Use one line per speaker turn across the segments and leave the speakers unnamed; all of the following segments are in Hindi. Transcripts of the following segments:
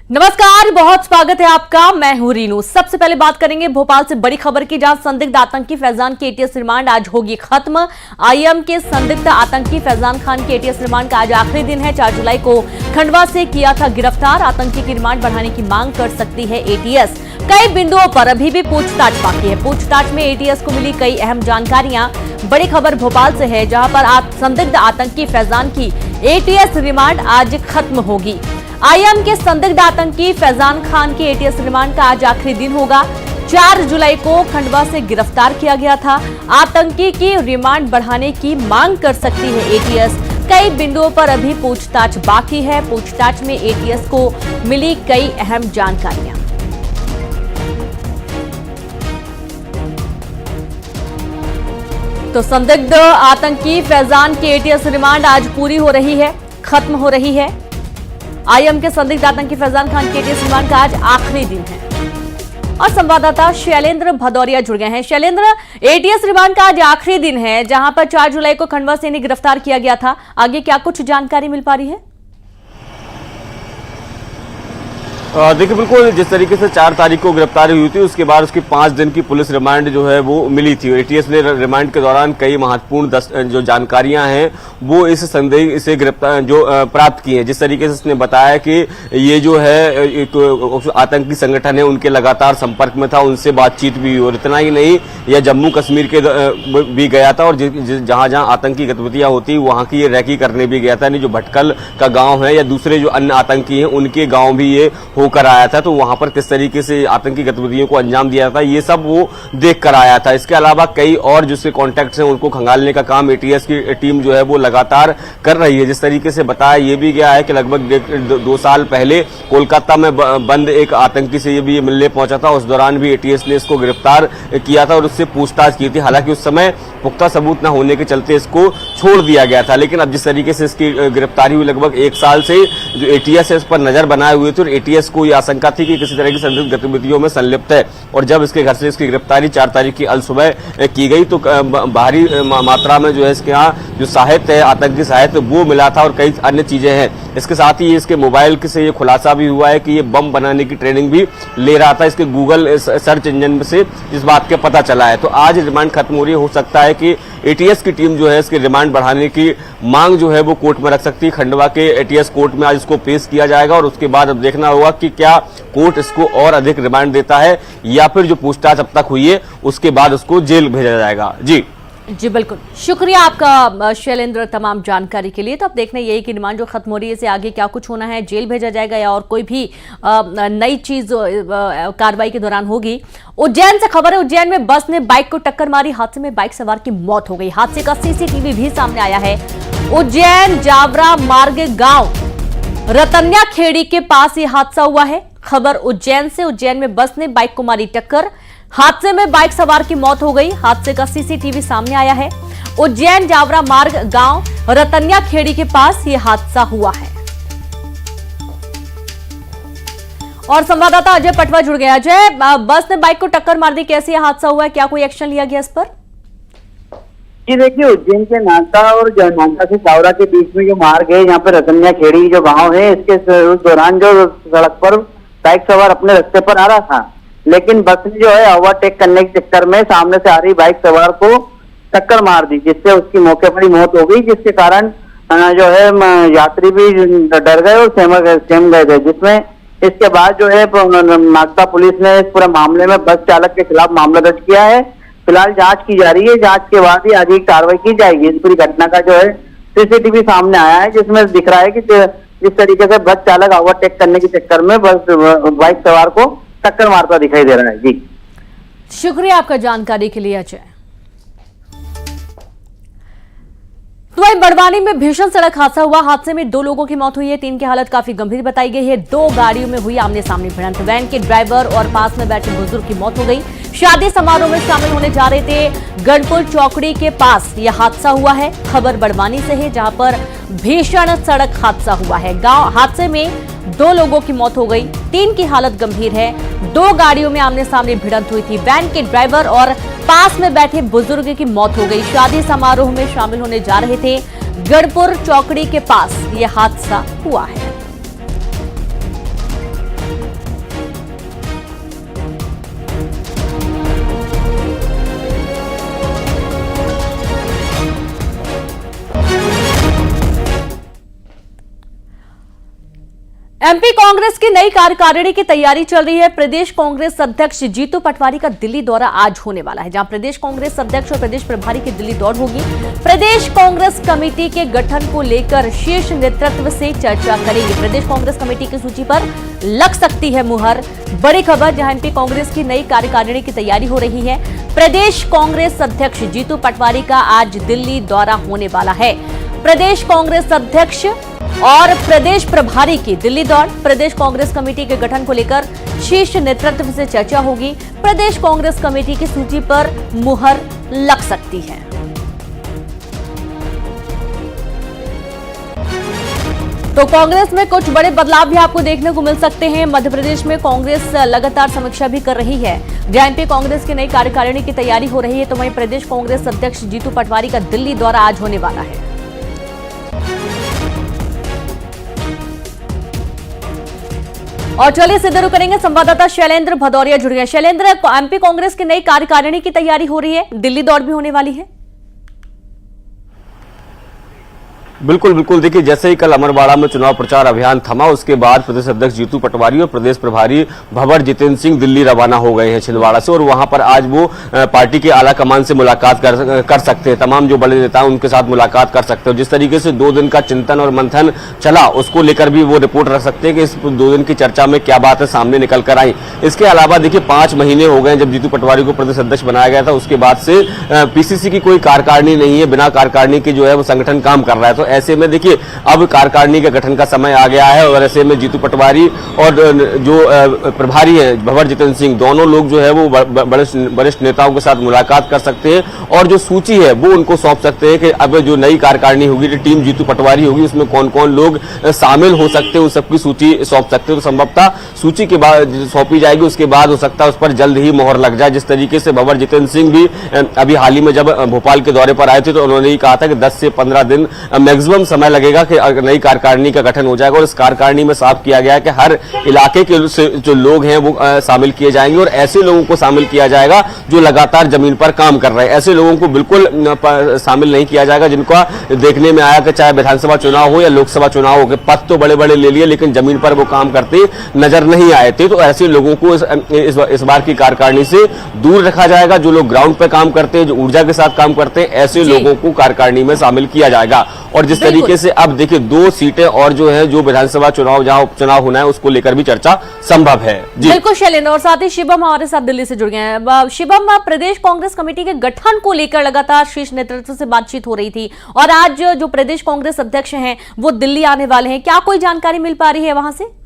नमस्कार, बहुत स्वागत है आपका। मैं हूं रीनू। सबसे पहले बात करेंगे भोपाल से बड़ी खबर की, जहां संदिग्ध आतंकी फैजान की एटीएस रिमांड आज होगी खत्म। आईएम के संदिग्ध आतंकी फैजान खान के एटीएस रिमांड का आज आखिरी दिन है। 4 जुलाई को खंडवा से किया था गिरफ्तार। आतंकी की रिमांड बढ़ाने की मांग कर सकती है एटीएस। कई बिंदुओं पर अभी भी पूछताछ बाकी है। पूछताछ में एटीएस को मिली कई अहम जानकारियां। बड़ी खबर भोपाल से है, जहां पर संदिग्ध आतंकी फैजान की एटीएस रिमांड आज खत्म होगी। आईएम के संदिग्ध आतंकी फैजान खान की एटीएस रिमांड का आज आखिरी दिन होगा। 4 जुलाई को खंडवा से गिरफ्तार किया गया था। आतंकी की रिमांड बढ़ाने की मांग कर सकती है एटीएस। कई बिंदुओं पर अभी पूछताछ बाकी है। पूछताछ में एटीएस को मिली कई अहम जानकारियां। तो संदिग्ध आतंकी फैजान की एटीएस रिमांड आज पूरी हो रही है, खत्म हो रही है। आईएम के संदिग्ध आतंकी फैजान खान के एटीएस रिमांड का आज आखिरी दिन है। और संवाददाता शैलेंद्र भदौरिया जुड़ गए हैं। शैलेंद्र, एटीएस रिमांड का आज आखिरी दिन है, जहां पर 4 जुलाई को खंडवा से इन्हें गिरफ्तार किया गया था। आगे क्या कुछ जानकारी मिल पा रही है?
देखिए, बिल्कुल जिस तरीके से 4 तारीख को गिरफ्तारी हुई थी, उसके बाद उसकी 5 दिन की पुलिस रिमांड जो है वो मिली थी। एटीएस ने रिमांड के दौरान कई महत्वपूर्ण जो जानकारियां हैं वो इस संदेह से गिरफ्तार जो प्राप्त की हैं। जिस तरीके से उसने बताया कि ये जो है एक आतंकी संगठन है, उनके लगातार संपर्क में था, उनसे बातचीत भी हुई। और इतना ही नहीं, यह जम्मू कश्मीर के भी गया था और जहां जहां आतंकी गतिविधियां होती वहां की ये रैकी करने भी गया था। यानी जो भटकल का गाँव है या दूसरे जो अन्य आतंकी हैं उनके गाँव भी ये होकर आया था। तो वहां पर किस तरीके से आतंकी गतिविधियों को अंजाम दिया था, ये सब वो देख कर आया था। इसके अलावा कई और जिससे कॉन्टैक्ट्स हैं उनको खंगालने का काम एटीएस की टीम जो है वो लगातार कर रही है। जिस तरीके से बताया ये भी गया है कि लगभग 2 साल पहले कोलकाता में बंद एक आतंकी से ये भी मिलने पहुंचा था। उस दौरान भी एटीएस ने इसको गिरफ्तार किया था और उससे पूछताछ की थी। हालांकि उस समय पुख्ता सबूत न होने के चलते इसको छोड़ दिया गया था। लेकिन अब जिस तरीके से इसकी गिरफ्तारी हुई, लगभग 1 साल से जो एटीएस है इस पर नजर बनाए हुए थे और एटीएस को यह आशंका थी कि किसी तरह की संदिग्ध गतिविधियों में संलिप्त है। और जब इसके घर से इसकी गिरफ्तारी 4 तारीख की अल सुबह की गई तो भारी मात्रा में जो है इसके यहाँ जो साहित्य है, आतंकी साहित्य, वो मिला था और कई अन्य चीजें हैं। इसके साथ ही इसके मोबाइल से ये खुलासा भी हुआ है कि ये बम बनाने की ट्रेनिंग भी ले रहा था। इसके गूगल सर्च इंजन से इस बात का पता चला है। तो आज रिमांड खत्म हो रही है। हो सकता है कि एटीएस की टीम जो है इसके रिमांड बढ़ाने की मांग जो है वो कोर्ट में रख सकती है। खंडवा के एटीएस कोर्ट में आज इसको पेश किया जाएगा और उसके बाद अब देखना होगा कि क्या कोर्ट इसको और अधिक रिमांड देता है या फिर जो पूछताछ अब तक हुई है उसके बाद उसको जेल भेजा जाएगा।
जी बिल्कुल, शुक्रिया आपका शैलेंद्र तमाम जानकारी के लिए। तो अब देखना यही कि रिमांड जो खत्म हो रही है इससे आगे क्या कुछ होना है, जेल भेजा जाएगा या और कोई भी नई चीज कार्रवाई के दौरान होगी। उज्जैन से खबर है, उज्जैन में बस ने बाइक को टक्कर मारी। हादसे में बाइक सवार की मौत हो गई। हादसे का सीसीटीवी भी सामने आया है। उज्जैन जावरा मार्ग गांव रतन्या खेड़ी के पास ये हादसा हुआ है। खबर उज्जैन से, उज्जैन में बस ने बाइक को मारी टक्कर। हादसे में बाइक सवार की मौत हो गई। हादसे का सीसीटीवी सामने आया है। उज्जैन जावरा मार्ग गांव रतन्या खेड़ी के पास यह हादसा हुआ है। और संवाददाता अजय पटवा जुड़ गया। अजय, बस ने बाइक को टक्कर मार दी, कैसे यह हादसा हुआ है, क्या कोई एक्शन लिया गया इस पर?
जी देखिए, उज्जैन के नागदा और नागदा से जावरा के बीच में जो मार्ग है, यहाँ पे रतन्या खेड़ी जो गांव है, इसके उस दौरान जो सड़क पर बाइक सवार अपने रास्ते पर आ रहा था, लेकिन बस ने जो है ओवरटेक करने के चक्कर में सामने से आ रही बाइक सवार को टक्कर मार दी, जिससे उसकी मौके पर ही मौत हो गई। जिसके कारण जो है यात्री भी डर गए और सहम गए थे। जिसमें इसके बाद जो है नागदा पुलिस ने इस पूरे मामले में बस चालक के खिलाफ मामला दर्ज किया है। फिलहाल जांच की जा रही है। जांच के बाद ही आगे कार्रवाई की जाएगी। इस पूरी घटना का जो है सीसीटीवी सामने आया है, जिसमें दिख रहा है कि जिस तरीके से बस चालक ओवरटेक करने के चक्कर में बाइक सवार को टक्कर मारता दिखाई दे रहा है। जी
शुक्रिया आपका जानकारी के लिए अजय। तो वहीं बड़वानी में भीषण सड़क हादसा हुआ। हादसे में 2 लोगों की मौत हुई है। 3 की हालत काफी गंभीर बताई गई है। 2 गाड़ियों में हुई आमने सामने भिड़ंत। वैन के ड्राइवर और पास में बैठे बुजुर्ग की मौत हो गई। शादी समारोह में शामिल होने जा रहे थे। गढ़पुर चौकड़ी के पास यह हादसा हुआ है। खबर बड़वानी से है, जहां पर भीषण सड़क हादसा हुआ है। गांव हादसे में 2 लोगों की मौत हो गई। 3 की हालत गंभीर है। 2 गाड़ियों में आमने सामने भिड़ंत हुई थी। वैन के ड्राइवर और पास में बैठे बुजुर्ग की मौत हो गई। शादी समारोह में शामिल होने जा रहे थे। गढ़पुर चौकड़ी के पास यह हादसा हुआ है। एमपी कांग्रेस की नई कार्यकारिणी की तैयारी चल रही है। प्रदेश कांग्रेस अध्यक्ष जीतू पटवारी का दिल्ली दौरा आज होने वाला है, जहां प्रदेश कांग्रेस अध्यक्ष और प्रदेश प्रभारी की दिल्ली दौड़ होगी। प्रदेश कांग्रेस कमेटी के गठन को लेकर शीर्ष नेतृत्व से चर्चा करेगी। प्रदेश कांग्रेस कमेटी की सूची पर लग सकती है मुहर। बड़ी खबर, जहां एमपी कांग्रेस की नई कार्यकारिणी की तैयारी हो रही है। प्रदेश कांग्रेस अध्यक्ष जीतू पटवारी का आज दिल्ली दौरा होने वाला है। प्रदेश कांग्रेस अध्यक्ष और प्रदेश प्रभारी की दिल्ली दौड़। प्रदेश कांग्रेस कमेटी के गठन को लेकर शीर्ष नेतृत्व से चर्चा होगी। प्रदेश कांग्रेस कमेटी की सूची पर मुहर लग सकती है। तो कांग्रेस में कुछ बड़े बदलाव भी आपको देखने को मिल सकते हैं। मध्य प्रदेश में कांग्रेस लगातार समीक्षा भी कर रही है। जहां एमपी कांग्रेस की नई कार्यकारिणी की तैयारी हो रही है, तो वहीं प्रदेश कांग्रेस अध्यक्ष जीतू पटवारी का दिल्ली दौरा आज होने वाला है। और चलिए सीधे रुक करेंगे, संवाददाता शैलेंद्र भदौरिया जुड़ गए। शैलेंद्र, एमपी कांग्रेस की नई कार्यकारिणी की तैयारी हो रही है, दिल्ली दौड़ भी होने वाली है।
बिल्कुल बिल्कुल, देखिए जैसे ही कल अमरवाड़ा में चुनाव प्रचार अभियान थमा, उसके बाद प्रदेश अध्यक्ष जीतू पटवारी और प्रदेश प्रभारी भंवर जितेंद्र सिंह दिल्ली रवाना हो गए हैं छिंदवाड़ा से, और वहां पर आज वो पार्टी के आला कमान से मुलाकात कर सकते हैं। तमाम जो बड़े नेता हैं उनके साथ मुलाकात कर सकते हैं। जिस तरीके से 2 दिन का चिंतन और मंथन चला, उसको लेकर भी वो रिपोर्ट रख सकते हैं कि इस 2 दिन की चर्चा में क्या बात है सामने निकल कर आई। इसके अलावा देखिए 5 महीने हो गए जब जीतू पटवारी को प्रदेश अध्यक्ष बनाया गया था, उसके बाद से पीसीसी की कोई कार्यकारिणी नहीं है। बिना कार्यकारिणी की जो है वो संगठन काम कर रहा है। तो ऐसे में देखिए अब कार्यकारिणी के गठन का समय आ गया है, और ऐसे में जीतू पटवारी और जो प्रभारी है भंवर जितेंद्र सिंह, दोनों लोग जो है वो वरिष्ठ नेताओं के साथ मुलाकात कर सकते हैं, और जो सूची है वो उनको सौंप सकते हैं कि अब जो नई कार्यकारिणी होगी, जो टीम जीतू पटवारी होगी, उसमें कौन कौन लोग शामिल हो सकते हैं, उन सबकी सूची सौंप सकते हैं। तो संभवतः सूची के बाद सौंपी जाएगी, उसके बाद हो सकता है उस पर जल्द ही मोहर लग जाए। जिस तरीके से भंवर जितेंद्र सिंह भी अभी हाल ही में जब भोपाल के दौरे पर आए थे, तो उन्होंने ही कहा था कि 10 से 15 दिन मैक्सिमम समय लगेगा कि नई कार्यकारिणी का गठन हो जाएगा। और इस कार्यकारिणी में साफ किया गया है कि हर इलाके के जो लोग हैं वो शामिल किए जाएंगे, और ऐसे लोगों को शामिल किया जाएगा जो लगातार जमीन पर काम कर रहे हैं। ऐसे लोगों को बिल्कुल शामिल नहीं किया जाएगा जिनका देखने में आया कि चाहे विधानसभा चुनाव हो या लोकसभा चुनाव हो, के पद तो बड़े बड़े ले लिए लेकिन जमीन पर वो काम करते नजर नहीं आए थे। तो ऐसे लोगों को इस बार की कार्यकारिणी से दूर रखा जाएगा। जो लोग ग्राउंड पर काम करते हैं, जो ऊर्जा के साथ काम करते हैं, ऐसे लोगों को कार्यकारिणी में शामिल किया जाएगा। और जिस तरीके से अब देखिए 2 सीटें और जो है, जो विधानसभा चुनाव जहां उपचुनाव होना है, उसको लेकर भी चर्चा संभव है।
बिल्कुल शैलेंद्र, और साथ ही शिवम हमारे साथ दिल्ली से जुड़ गए हैं। शिवम, प्रदेश कांग्रेस कमेटी के गठन को लेकर लगातार शीर्ष नेतृत्व से बातचीत हो रही थी, और आज जो प्रदेश कांग्रेस अध्यक्ष हैं वो दिल्ली आने वाले हैं। क्या कोई जानकारी मिल पा रही है वहां से?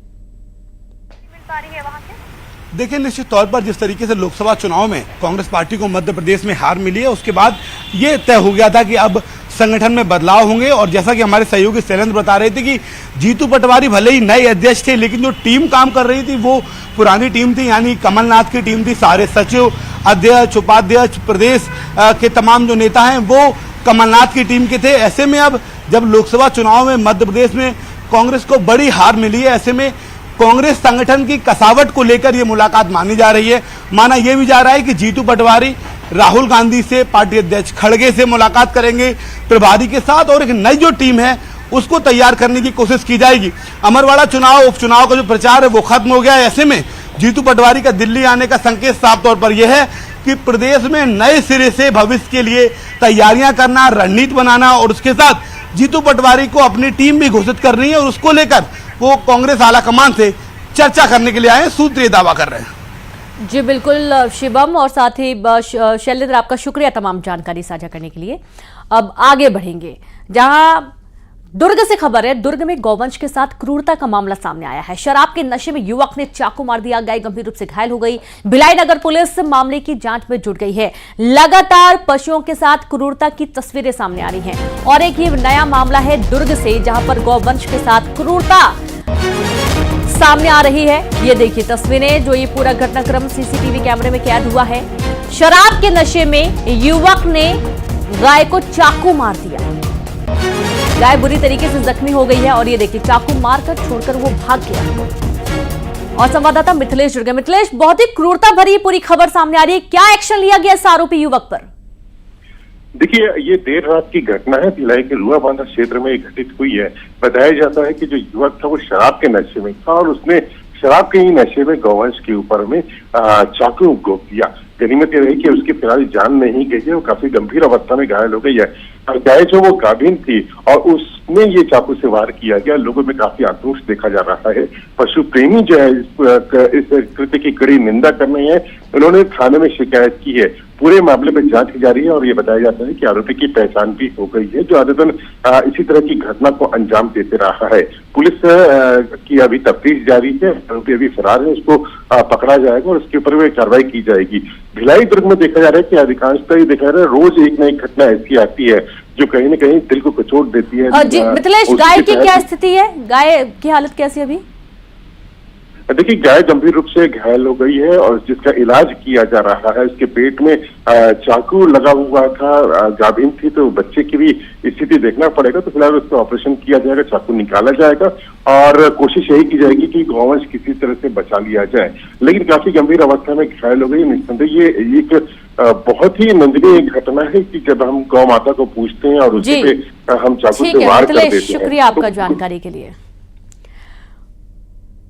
देखिए, निश्चित तौर पर जिस तरीके से लोकसभा चुनाव में कांग्रेस पार्टी को मध्य प्रदेश में हार मिली है, उसके बाद ये तय हो गया था कि अब संगठन में बदलाव होंगे। और जैसा कि हमारे सहयोगी शैलेंद्र बता रहे थे कि जीतू पटवारी भले ही नए अध्यक्ष थे, लेकिन जो टीम काम कर रही थी वो पुरानी टीम थी, यानी कमलनाथ की टीम थी। सारे सचिव, अध्यक्ष, उपाध्यक्ष, प्रदेश के तमाम जो नेता हैं वो कमलनाथ की टीम के थे। ऐसे में अब जब लोकसभा चुनाव में मध्य प्रदेश में कांग्रेस को बड़ी हार मिली है, ऐसे में कांग्रेस संगठन की कसावट को लेकर ये मुलाकात मानी जा रही है। माना यह भी जा रहा है कि जीतू पटवारी राहुल गांधी से, पार्टी अध्यक्ष खड़गे से मुलाकात करेंगे, प्रभारी के साथ, और एक नई जो टीम है उसको तैयार करने की कोशिश की जाएगी। अमरवाड़ा चुनाव, उपचुनाव का जो प्रचार है वो खत्म हो गया है। ऐसे में जीतू पटवारी का दिल्ली आने का संकेत साफ तौर पर यह है कि प्रदेश में नए सिरे से भविष्य के लिए तैयारियां करना, रणनीति बनाना, और उसके साथ जीतू पटवारी को अपनी टीम भी घोषित करनी है, और उसको लेकर वो कांग्रेस आलाकमान से चर्चा करने के लिए आए, सूत्र ये दावा कर रहे हैं।
जी बिल्कुल शिवम, और साथ ही शैलेंद्र, आपका शुक्रिया तमाम जानकारी साझा करने के लिए। अब आगे बढ़ेंगे, जहां दुर्ग से खबर है। दुर्ग में गौवंश के साथ क्रूरता का मामला सामने आया है। शराब के नशे में युवक ने चाकू मार दिया, गाय गंभीर रूप से घायल हो गई। भिलाई नगर पुलिस मामले की जांच में जुट गई है। लगातार पशुओं के साथ क्रूरता की तस्वीरें सामने आ रही हैं, और एक ये नया मामला है दुर्ग से, जहां पर गौवंश के साथ क्रूरता सामने आ रही है। ये देखिए तस्वीरें, जो ये पूरा घटनाक्रम सीसीटीवी कैमरे में कैद हुआ है। शराब के नशे में युवक ने गाय को चाकू मार दिया, गाय बुरी तरीके से जख्मी हो गई है, और ये देखिए चाकू मारकर छोड़कर वो भाग गया। और संवाददाता मिथिलेश जुड़ गए। मिथिलेश, बहुत ही क्रूरता भरी पूरी खबर सामने आ रही है, क्या एक्शन लिया गया इस आरोपी युवक पर?
देखिए, ये देर रात की घटना है। भिलाई के लुआबांधा क्षेत्र में घटित हुई है। बताया जाता है कि जो युवक था वो शराब के नशे में था और उसने शराब के ही नशे में गौवंश के ऊपर में चाकू घोंप दिया। गनीमत ये रही कि उसकी फिलहाल जान नहीं गई है, वो काफी गंभीर अवस्था में घायल हो गई है। गाय जो वो गाभिन थी और उसमें ये चाकू से वार किया गया। लोगों में काफी आक्रोश देखा जा रहा है। पशु प्रेमी जो है इस कृत्य की कड़ी निंदा कर रहे हैं। उन्होंने थाने में शिकायत की है। पूरे मामले में जांच की जा रही है और ये बताया जाता है कि आरोपी की पहचान भी हो गई है, जो आदतन इसी तरह की घटना को अंजाम देते रहा है। पुलिस की अभी तफ्तीश जारी है। आरोपी अभी फरार है, उसको पकड़ा जाएगा और उसके ऊपर कार्रवाई की जाएगी। भिलाई दुर्ग में देखा जा रहा है कि अधिकांशतः ये देखा जा रहा है रोज एक नई घटना ऐसी आती है जो कहीं न कहीं दिल को कचोट देती है।
जी मिथिलेश, गाय की क्या स्थिति है? गाय की हालत कैसी है अभी?
देखिए, गाय गंभीर रूप से घायल हो गई है और जिसका इलाज किया जा रहा है। उसके पेट में चाकू लगा हुआ था, गाभिन थी, तो बच्चे की भी स्थिति देखना पड़ेगा। तो फिलहाल उसका ऑपरेशन किया जाएगा, चाकू निकाला जाएगा और कोशिश यही की जाएगी कि गौवंश किसी तरह से बचा लिया जाए। लेकिन काफी गंभीर अवस्था में घायल हो गई। निस्संदेह ये एक बहुत ही निंदनीय घटना है कि जब हम गौ माता को पूछते हैं और उसी पे हम चाकू से वार कर देते हैं।
शुक्रिया आपका जानकारी के लिए।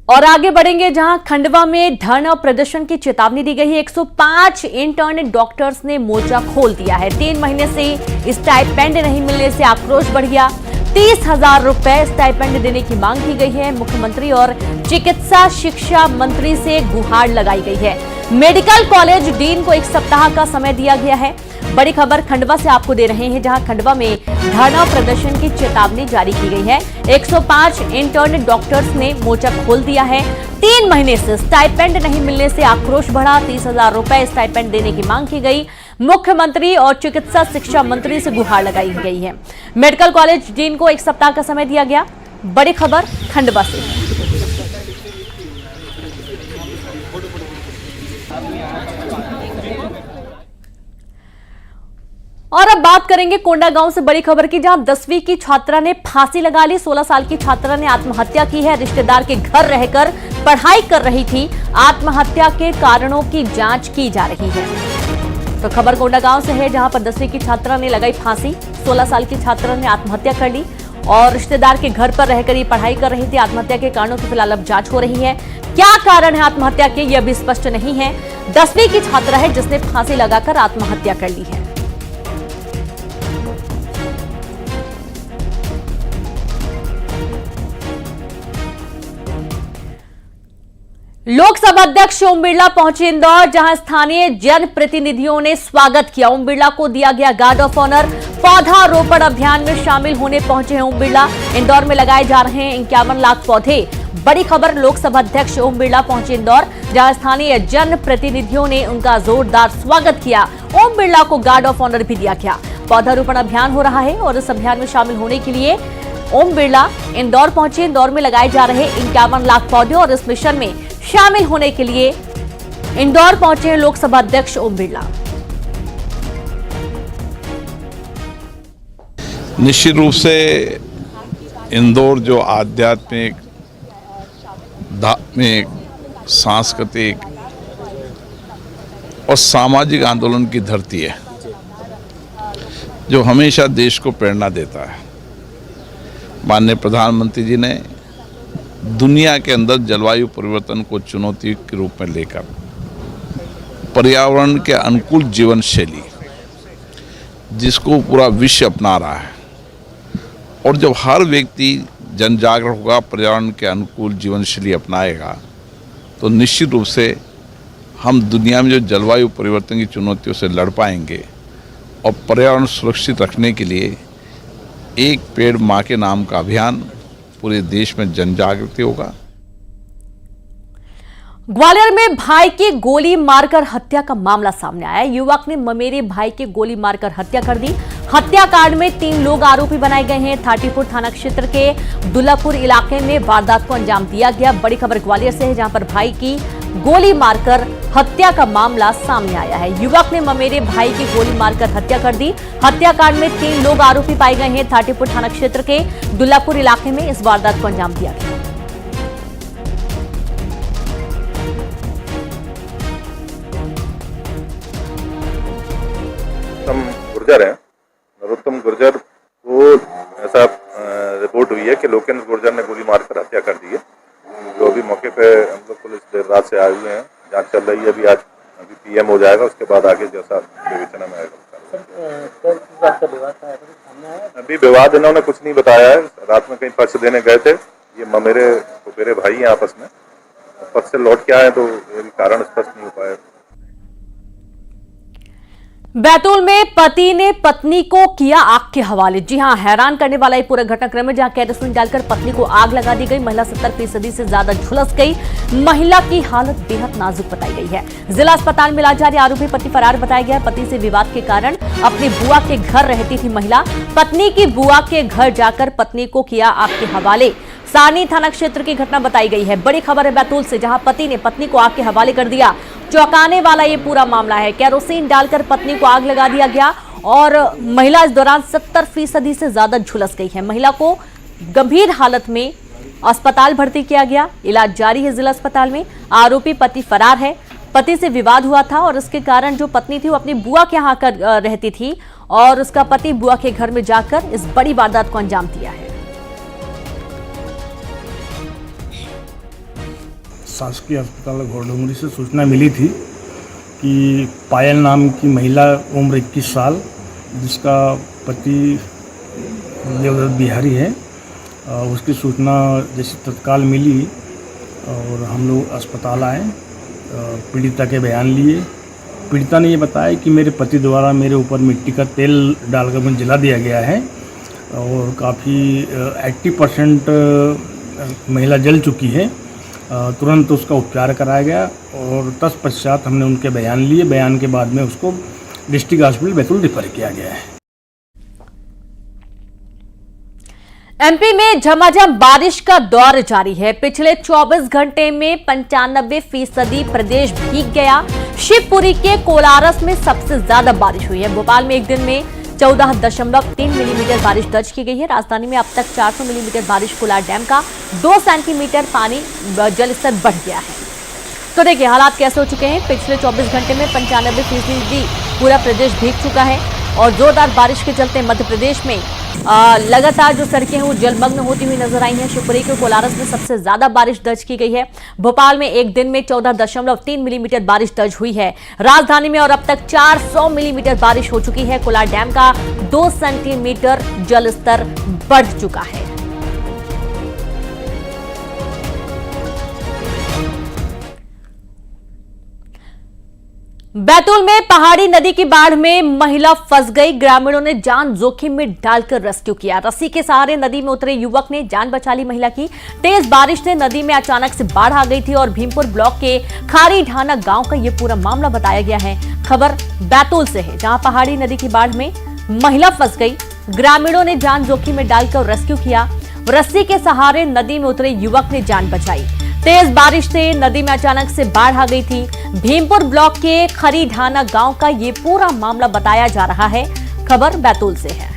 और आगे बढ़ेंगे, जहां खंडवा में धरना और प्रदर्शन की चेतावनी दी गई है। 105 इंटर्न डॉक्टर्स ने मोर्चा खोल दिया है। 3 महीने से स्टाइपेंड नहीं मिलने से आक्रोश बढ़ गया। 30,000 रुपए स्टाइपेंड देने की मांग की गई है। मुख्यमंत्री और चिकित्सा शिक्षा मंत्री से गुहार लगाई गई है। मेडिकल कॉलेज डीन को 1 सप्ताह का समय दिया गया है। बड़ी खबर खंडवा से आपको दे रहे हैं, जहां खंडवा में धरना प्रदर्शन की चेतावनी जारी की गई है। 105 इंटर्न डॉक्टर्स ने मोर्चा खोल दिया है। 3 महीने से स्टाइपेंड नहीं मिलने से आक्रोश बढ़ा। 30,000 रुपए स्टाइपेंड देने की मांग की गई। मुख्यमंत्री और चिकित्सा शिक्षा मंत्री से गुहार लगाई गई है। मेडिकल कॉलेज डीन को 1 सप्ताह का समय दिया गया। बड़ी खबर खंडवा से। और अब बात करेंगे कोंडागांव से बड़ी खबर की, जहां 10वीं की छात्रा ने फांसी लगा ली। 16 साल की छात्रा ने आत्महत्या की है। रिश्तेदार के घर रहकर पढ़ाई कर रही थी। आत्महत्या के कारणों की जांच की जा रही है। तो खबर कोंडागांव से है, जहां पर 10वीं की छात्रा ने लगाई फांसी। 16 साल की छात्रा ने आत्महत्या कर ली और रिश्तेदार के घर पर रहकर ये पढ़ाई कर रही थी। आत्महत्या के कारणों की फिलहाल अब जांच हो रही है। क्या कारण है आत्महत्या के, यह अभी स्पष्ट नहीं है। 10वीं की छात्रा है जिसने फांसी लगाकर आत्महत्या कर ली है। लोकसभा अध्यक्ष ओम बिरला पहुंचे इंदौर, जहां स्थानीय जनप्रतिनिधियों ने स्वागत किया। ओम बिरला को दिया गया गार्ड ऑफ ऑनर। पौधारोपण अभियान में शामिल होने पहुंचे हैं ओम बिरला। इंदौर में लगाए जा रहे हैं 51 लाख पौधे। बड़ी खबर, लोकसभा अध्यक्ष ओम बिरला पहुंचे इंदौर, जहां स्थानीय जनप्रतिनिधियों ने उनका जोरदार स्वागत किया। ओम बिरला को गार्ड ऑफ ऑनर भी दिया गया। पौधारोपण अभियान हो रहा है और इस अभियान में शामिल होने के लिए ओम बिरला इंदौर पहुंचे। इंदौर में लगाए जा रहे 51 लाख पौधे और इस मिशन में शामिल होने के लिए इंदौर पहुंचे लोकसभा अध्यक्ष ओम बिरला।
निश्चित रूप से इंदौर जो आध्यात्मिक, धार्मिक, सांस्कृतिक और सामाजिक आंदोलन की धरती है, जो हमेशा देश को प्रेरणा देता है। माननीय प्रधानमंत्री जी ने दुनिया के अंदर जलवायु परिवर्तन को चुनौती के रूप में लेकर पर्यावरण के अनुकूल जीवन शैली, जिसको पूरा विश्व अपना रहा है, और जब हर व्यक्ति जन जागरूक होगा, पर्यावरण के अनुकूल जीवन शैली अपनाएगा, तो निश्चित रूप से हम दुनिया में जो जलवायु परिवर्तन की चुनौतियों से लड़ पाएंगे और पर्यावरण सुरक्षित रखने के लिए एक पेड़ माँ के नाम का अभियान पूरे देश में जन जागृति होगा।
ग्वालियर में भाई की गोली मारकर हत्या का मामला सामने आया। युवक ने ममेरे भाई की गोली मारकर हत्या कर दी। हत्याकांड में 3 लोग आरोपी बनाए गए हैं। थाटीपुर थाना क्षेत्र के दुल्लापुर इलाके में वारदात को अंजाम दिया गया। बड़ी खबर ग्वालियर से है, जहां पर भाई की गोली मारकर हत्या का मामला सामने आया है। युवक ने ममेरे भाई की गोली मारकर हत्या कर दी। हत्याकांड में 3 लोग आरोपी पाए गए हैं। थाटीपुर थाना क्षेत्र के दुल्लापुर इलाके में इस वारदात को अंजाम दिया गया।
हम गुर्जर हैं उत्तम गुर्जर को ऐसा रिपोर्ट हुई है कि लोकेंद्र गुर्जर ने गोली मारकर हत्या कर दी है। जो अभी मौके पे हम लोग पुलिस देर रात से आए हुए हैं, जांच चल रही है। अभी पीएम हो जाएगा, उसके बाद आगे जैसा विवेचना में आएगा। अभी विवाद इन्होंने कुछ नहीं बताया है। रात में कहीं पक्ष देने गए थे, ये मेरे फुफेरे भाई हैं आपस में, पक्ष से लौट के आए तो ये कारण स्पष्ट नहीं हो पाया।
बैतूल में पति ने पत्नी को किया आग के हवाले। जी हां, हैरान करने वाला ये पूरा घटनाक्रम है, जहां केरोसिन डालकर पत्नी को आग लगा दी गई। महिला 70% से ज्यादा झुलस गई। महिला की हालत बेहद नाजुक बताई गई है। जिला अस्पताल में इलाज जारी। आरोपी पति फरार बताया गया है। पति से विवाद के कारण अपनी बुआ के घर रहती थी महिला। पत्नी की बुआ के घर जाकर पत्नी को किया आग के हवाले। सारनी थाना क्षेत्र की घटना बताई गई है। बड़ी खबर है बैतूल से, जहां पति ने पत्नी को आग के हवाले कर दिया। चौंकाने वाला ये पूरा मामला है। केरोसिन डालकर पत्नी को आग लगा दिया गया और महिला इस दौरान 70% से ज्यादा झुलस गई है। महिला को गंभीर हालत में अस्पताल भर्ती किया गया। इलाज जारी है जिला अस्पताल में। आरोपी पति फरार है। पति से विवाद हुआ था और इसके कारण जो पत्नी थी वो अपनी बुआ के यहाँ रहती थी और उसका पति बुआ के घर में जाकर इस बड़ी वारदात को अंजाम दिया है।
शासकीय अस्पताल घोड़डोंगरी से सूचना मिली थी कि पायल नाम की महिला उम्र 21 साल, जिसका पति देवदत्त बिहारी है, उसकी सूचना जैसे तत्काल मिली और हम लोग अस्पताल आए। पीड़िता के बयान लिए। पीड़िता ने ये बताया कि मेरे पति द्वारा मेरे ऊपर मिट्टी का तेल डालकर मुझे जला दिया गया है और काफ़ी 80% महिला जल चुकी है। तुरंत उसका उपचार कराया गया और तत्पश्चात हमने उनके बयान लिए। बयान के बाद में उसको डिस्ट्रिक्ट हॉस्पिटल बैतूल रेफर किया गया है।
एमपी में झमाझम बारिश का दौर जारी है। पिछले 24 घंटे में 95% प्रदेश भीग गया। शिवपुरी के कोलारस में सबसे ज्यादा बारिश हुई है। भोपाल में एक दिन में 14.3 मिलीमीटर बारिश दर्ज की गई है। राजधानी में अब तक 400 मिलीमीटर बारिश। कोलार डैम का 2 सेंटीमीटर पानी जलस्तर बढ़ गया है। तो देखिए हालात कैसे हो चुके हैं। पिछले 24 घंटे में 95% पूरा प्रदेश भीग चुका है और जोरदार बारिश के चलते मध्य प्रदेश में लगातार जो सड़कें हैं वो जलमग्न होती हुई नजर आई हैं। शिवपुरी के कोलारस में सबसे ज्यादा बारिश दर्ज की गई है। भोपाल में एक दिन में 14.3 मिलीमीटर बारिश दर्ज हुई है। राजधानी में और अब तक 400 मिलीमीटर बारिश हो चुकी है। कोलार डैम का 2 सेंटीमीटर जलस्तर बढ़ चुका है। बैतूल में पहाड़ी नदी की बाढ़ में महिला फंस गई। ग्रामीणों ने जान जोखिम में डालकर रेस्क्यू किया। रस्सी के सहारे नदी में उतरे युवक ने जान बचा ली महिला की। तेज बारिश से नदी में अचानक से बाढ़ आ गई थी और भीमपुर ब्लॉक के खारी ढाना गांव का यह पूरा मामला बताया गया है। खबर बैतूल से है, जहां पहाड़ी नदी की बाढ़ में महिला फंस गई। ग्रामीणों ने जान जोखिम में डालकर रेस्क्यू किया। रस्सी के सहारे नदी में उतरे युवक ने जान बचाई। तेज बारिश से नदी में अचानक से बाढ़ आ गई थी। भीमपुर ब्लॉक के खरी ढाना गांव का ये पूरा मामला बताया जा रहा है। खबर बैतूल से है।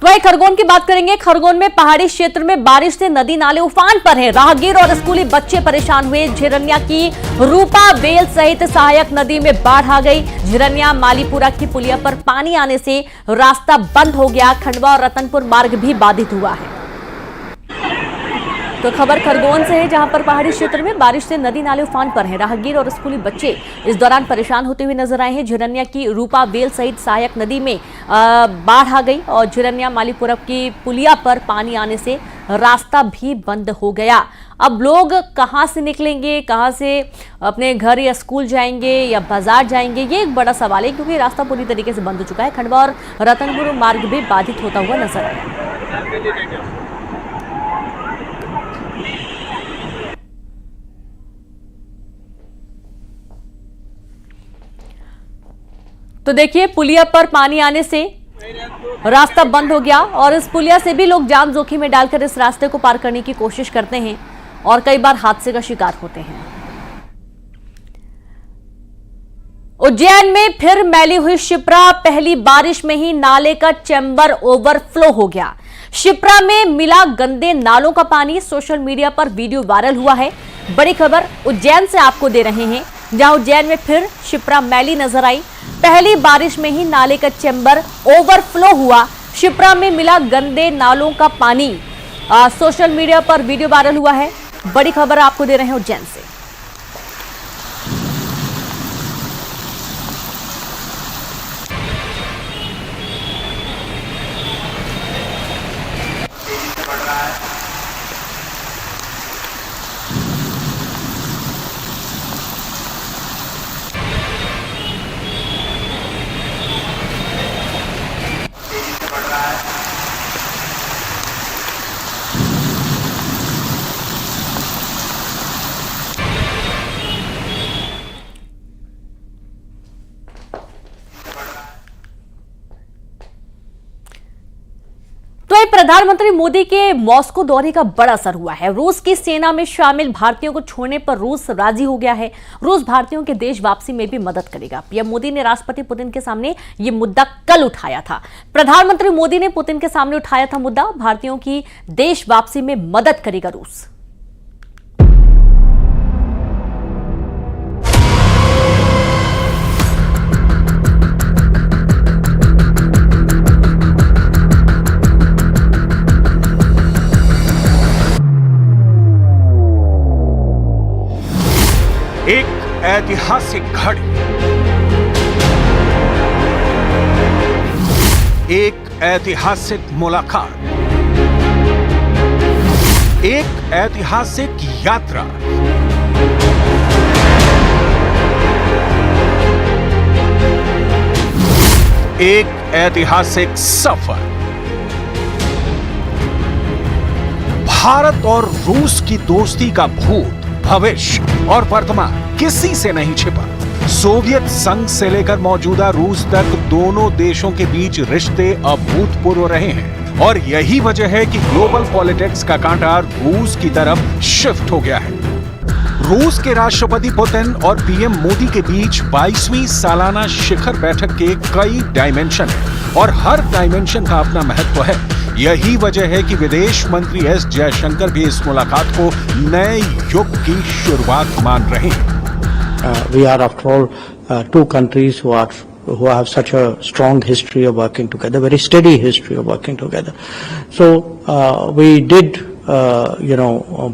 वहीं खरगोन की बात करेंगे। खरगोन में पहाड़ी क्षेत्र में बारिश से नदी नाले उफान पर हैं। राहगीर और स्कूली बच्चे परेशान हुए। झिरनिया की रूपा बेल सहित सहायक नदी में बाढ़ आ गई। झिरनिया मालीपुरा की पुलिया पर पानी आने से रास्ता बंद हो गया। खंडवा और रतनपुर मार्ग भी बाधित हुआ है। तो खबर खरगोन से है, जहां पर पहाड़ी क्षेत्र में बारिश से नदी नाले उफान पर हैं। राहगीर और स्कूली बच्चे इस दौरान परेशान होते हुए नजर आए हैं। झिरनिया की रूपा बेल सहित सहायक नदी में बाढ़ आ गई और झिरनिया मालीपुरा की पुलिया पर पानी आने से रास्ता भी बंद हो गया। अब लोग कहां से निकलेंगे, कहां से अपने घर या स्कूल जाएंगे या बाजार जाएंगे, ये एक बड़ा सवाल है, क्योंकि रास्ता पूरी तरीके से बंद हो चुका है। खंडवा और रतनपुर मार्ग भी बाधित होता हुआ नजर आया। तो देखिए पुलिया पर पानी आने से रास्ता बंद हो गया और इस पुलिया से भी लोग जान जोखिम में डालकर इस रास्ते को पार करने की कोशिश करते हैं और कई बार हादसे का शिकार होते हैं। उज्जैन में फिर मैली हुई शिप्रा। पहली बारिश में ही नाले का चैम्बर ओवरफ्लो हो गया। शिप्रा में मिला गंदे नालों का पानी। सोशल मीडिया पर वीडियो वायरल हुआ है। बड़ी खबर उज्जैन से आपको दे रहे हैं। जहां उज्जैन में फिर शिप्रा मैली नजर आई। पहली बारिश में ही नाले का चैम्बर ओवरफ्लो हुआ। शिप्रा में मिला गंदे नालों का पानी। सोशल मीडिया पर वीडियो वायरल हुआ है। बड़ी खबर आपको दे रहे हैं उज्जैन से। तो प्रधानमंत्री मोदी के मॉस्को दौरे का बड़ा असर हुआ है। रूस की सेना में शामिल भारतीयों को छोड़ने पर रूस राजी हो गया है। रूस भारतीयों के देश वापसी में भी मदद करेगा। पीएम मोदी ने राष्ट्रपति पुतिन के सामने ये मुद्दा कल उठाया था। प्रधानमंत्री मोदी ने पुतिन के सामने उठाया था मुद्दा, भारतीयों की देश वापसी में मदद करेगा रूस।
एक ऐतिहासिक घड़ी, एक ऐतिहासिक मुलाकात, एक ऐतिहासिक यात्रा, एक ऐतिहासिक सफर। भारत और रूस की दोस्ती का भूत, भविष्य और वर्तमान किसी से नहीं छिपा। सोवियत संघ से लेकर मौजूदा रूस तक दोनों देशों के बीच रिश्ते अभूतपूर्व रहे हैं और यही वजह है कि ग्लोबल पॉलिटिक्स का कांटा रूस की तरफ शिफ्ट हो गया है। रूस के राष्ट्रपति पुतिन और पीएम मोदी के बीच 22वीं सालाना शिखर बैठक के कई डायमेंशन हैं और हर डायमेंशन का अपना महत्व है। यही वजह है कि विदेश मंत्री एस जयशंकर भी इस मुलाकात को नए युग की शुरुआत मान रहे हैं।
We are after all two countries who have such a strong history of working together, very steady history of working together. So we did,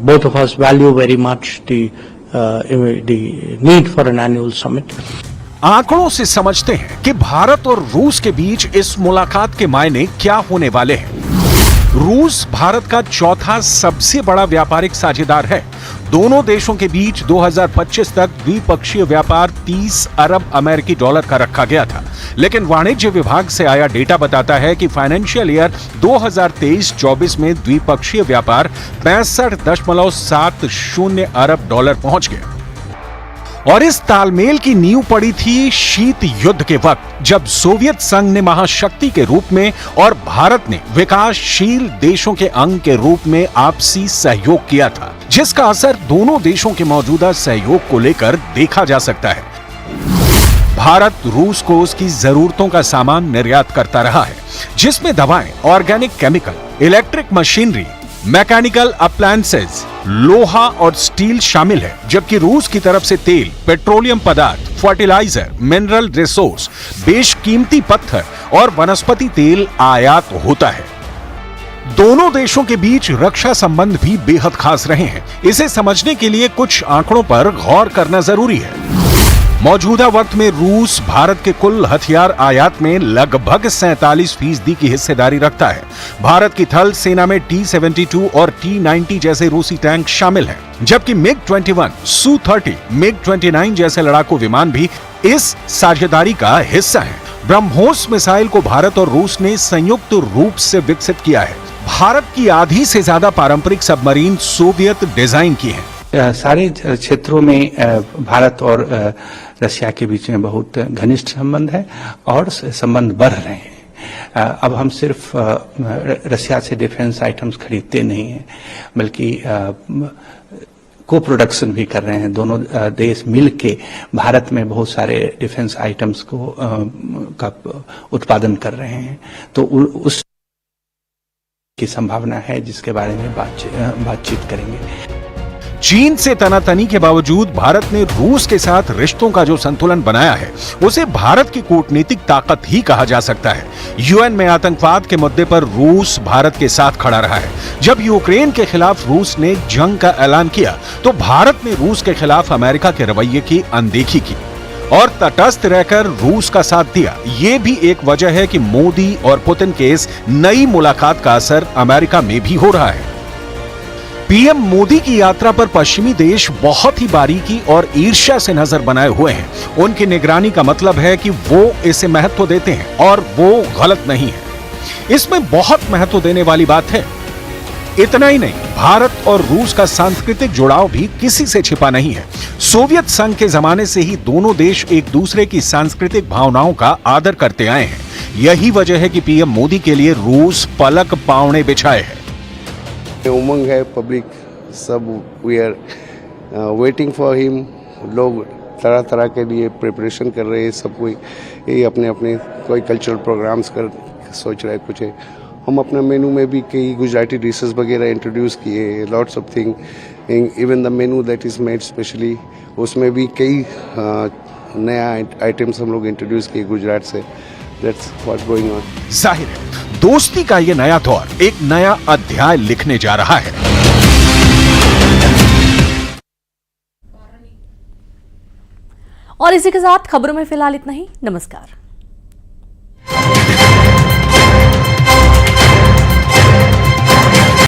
both of us value very much the need for an annual summit.
आंकड़ों से समझते हैं कि भारत और रूस के बीच इस मुलाकात के मायने क्या होने वाले हैं। रूस भारत का चौथा सबसे बड़ा व्यापारिक साझेदार है। दोनों देशों के बीच 2025 तक द्विपक्षीय व्यापार 30 अरब अमेरिकी डॉलर का रखा गया था, लेकिन वाणिज्य विभाग से आया डेटा बताता है कि फाइनेंशियल ईयर 2023-24 में द्विपक्षीय व्यापार 65.70 अरब डॉलर पहुंच गया। और इस तालमेल की नींव पड़ी थी शीत युद्ध के वक्त, जब सोवियत संघ ने महाशक्ति के रूप में और भारत ने विकासशील देशों के अंग के रूप में आपसी सहयोग किया था, जिसका असर दोनों देशों के मौजूदा सहयोग को लेकर देखा जा सकता है। भारत रूस को उसकी जरूरतों का सामान निर्यात करता रहा है, जिसमें दवाएं, organic chemical, electric machinery, mechanical appliances, लोहा और स्टील शामिल है, जबकि रूस की तरफ से तेल, पेट्रोलियम पदार्थ, फर्टिलाइजर, मिनरल रिसोर्स, बेशकीमती पत्थर और वनस्पति तेल आयात होता है। दोनों देशों के बीच रक्षा संबंध भी बेहद खास रहे हैं। इसे समझने के लिए कुछ आंकड़ों पर गौर करना जरूरी है। मौजूदा वक्त में रूस भारत के कुल हथियार आयात में लगभग 47% की हिस्सेदारी रखता है। भारत की थल सेना में T-72 और T-90 जैसे रूसी टैंक शामिल हैं, जबकि MiG-21, Su-30, MiG-29 जैसे लड़ाकू विमान भी इस साझेदारी का हिस्सा हैं। ब्रह्मोस मिसाइल को भारत और रूस ने संयुक्त रूप से विकसित किया है। भारत की आधी से ज्यादा पारंपरिक सबमरीन सोवियत डिजाइन की हैं।
सारे क्षेत्रों में भारत और रशिया के बीच में बहुत घनिष्ठ संबंध है और संबंध बढ़ रहे हैं। अब हम सिर्फ रशिया से डिफेंस आइटम्स खरीदते नहीं हैं, बल्कि को प्रोडक्शन भी कर रहे हैं। दोनों देश मिल के भारत में बहुत सारे डिफेंस आइटम्स को का उत्पादन कर रहे हैं। तो उस की संभावना है, जिसके बारे में बातचीत करेंगे।
चीन से तनातनी के बावजूद भारत ने रूस के साथ रिश्तों का जो संतुलन बनाया है उसे भारत की कूटनीतिक ताकत ही कहा जा सकता है। यूएन में आतंकवाद के मुद्दे पर रूस भारत के साथ खड़ा रहा है। जब यूक्रेन के खिलाफ रूस ने जंग का ऐलान किया तो भारत ने रूस के खिलाफ अमेरिका के रवैये की अनदेखी की और तटस्थ रहकर रूस का साथ दिया। ये भी एक वजह है कि मोदी और पुतिन के इस नई मुलाकात का असर अमेरिका में भी हो रहा है। पीएम मोदी की यात्रा पर पश्चिमी देश बहुत ही बारीकी और ईर्ष्या से नजर बनाए हुए हैं। उनकी निगरानी का मतलब है कि वो इसे महत्व देते हैं और वो गलत नहीं है। इसमें बहुत महत्व देने वाली बात है। इतना ही नहीं, भारत और रूस का सांस्कृतिक जुड़ाव भी किसी से छिपा नहीं है। सोवियत संघ के जमाने से ही दोनों देश एक दूसरे की सांस्कृतिक भावनाओं का आदर करते आए हैं। यही वजह है कि पीएम मोदी के लिए रूस पलक पावने बिछाए है।
उमंग है, पब्लिक सब we are waiting for him. लोग तरह तरह के लिए प्रिपरेशन कर रहे हैं। सब कोई अपने अपने कोई कल्चरल प्रोग्राम्स कर सोच रहा है कुछ है। हम अपने मेनू में भी कई गुजराती डिशेस वगैरह इंट्रोड्यूस किए, lots of thing. Even the menu that is made specially, उसमें भी कई नया आइटम्स हम लोग इंट्रोड्यूस किए गुजरात से। That's what going on.
जाहिर है दोस्ती का ये नया दौर एक नया अध्याय लिखने जा रहा है।
और इसी के साथ खबरों में फिलहाल इतना ही। नमस्कार।